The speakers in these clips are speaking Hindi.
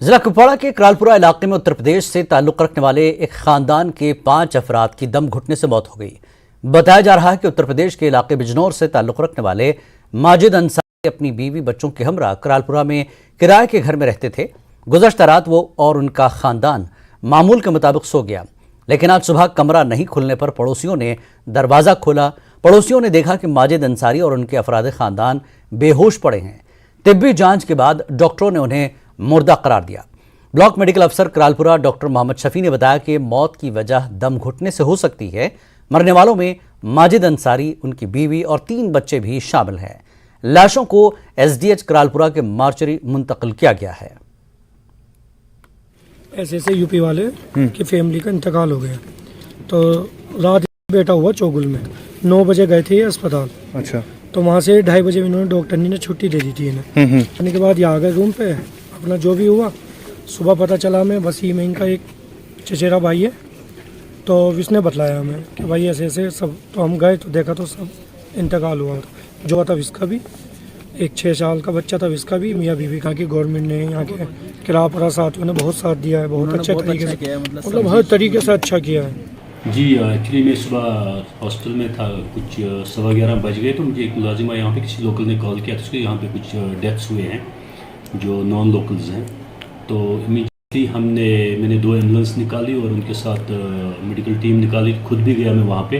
जिला कुपवाड़ा के करालपुरा इलाके में उत्तर प्रदेश से ताल्लुक रखने वाले एक खानदान के 5 अफराद की दम घुटने से मौत हो गई। बताया जा रहा है कि उत्तर प्रदेश के इलाके बिजनौर से ताल्लुक रखने वाले माजिद अंसारी अपनी बीवी बच्चों के हमरा करालपुरा में किराए के घर में रहते थे। गुज़श्ता रात वो और उनका खानदान मामूल के मुताबिक सो गया, लेकिन आज सुबह कमरा नहीं खुलने पर पड़ोसियों ने दरवाज़ा खोला। पड़ोसियों ने देखा कि माजिद अंसारी और उनके अफराद खानदान बेहोश पड़े हैं। तिब्बी जांच के बाद डॉक्टरों ने उन्हें मुर्दा करार दिया। ब्लॉक मेडिकल अफसर करालपुरा डॉक्टर मोहम्मद शफी ने बताया कि मौत की वजह दम घुटने से हो सकती है। मरने वालों में माजिद अंसारी, उनकी बीवी और 3 बच्चे भी शामिल हैं। लाशों को एसडीएच करालपुरा के मार्चरी मुंतकिल किया गया है। ऐसे यूपी वाले की फैमिली का इंतकाल हो गया, तो रात बेटा हुआ चौगुल में 9 बजे गए थे अस्पताल। अच्छा, तो वहाँ से 2:30 बजे इन्होंने डॉक्टर ने छुट्टी दे दी थी इन्हें। आने के बाद यहाँ आ गए रूम पे, अपना जो भी हुआ सुबह पता चला हमें वसीम में इनका एक चचेरा भाई है, तो उसने बतलाया हमें कि भाई ऐसे ऐसे सब। तो हम गए तो देखा तो सब इंतकाल हुआ था। जो था इसका भी एक 6 साल का बच्चा था, इसका भी। मियाँ बीवी का की गवर्नमेंट ने यहाँ के किरापरा साथियों ने बहुत साथ दिया है, बहुत अच्छे तरीके से, मतलब हर तरीके से अच्छा किया है। जी, एक्चुअली मैं सुबह हॉस्टल में था, कुछ 11:15 बज गए, तो मुझे एक मुलाजिमा यहाँ पे किसी लोकल ने कॉल किया, तो उसके यहाँ पे कुछ डेथ्स हुए हैं जो नॉन लोकल्स हैं। तो इमीडिएटली मैंने 2 एम्बुलेंस निकाली और उनके साथ मेडिकल टीम निकाली। खुद भी गया मैं वहाँ पे।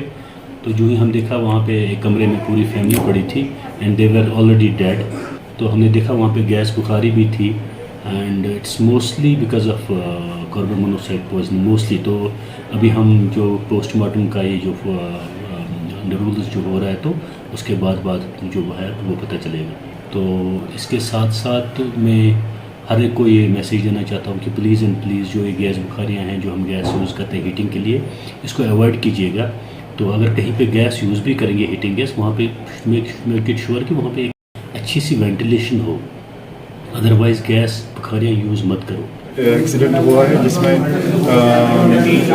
तो जो ही हम देखा वहाँ पे एक कमरे में पूरी फैमिली पड़ी थी and they were already dead. तो हमने देखा वहाँ पे गैस बुखारी भी थी and it's mostly because of carbon monoxide poison mostly. तो अभी हम जो पोस्टमार्टम का ये जो रूल्स जो हो रहा है, तो उसके बाद जो है वो पता चलेगा। तो इसके साथ साथ मैं हर एक को ये मैसेज देना चाहता हूँ कि प्लीज़ एंड प्लीज़ जो ये गैस बुखारियाँ हैं जो हम गैस यूज़ करते हैं हीटिंग के लिए, इसको अवॉइड कीजिएगा। तो अगर कहीं पे गैस यूज़ भी करेंगे हीटिंग गैस, वहाँ पे मेक इट श्योर कि वहाँ पे एक अच्छी सी वेंटिलेशन हो, अदरवाइज़ गैस बुखारियाँ यूज़ मत करो। एक्सीडेंट हुआ है जिसमें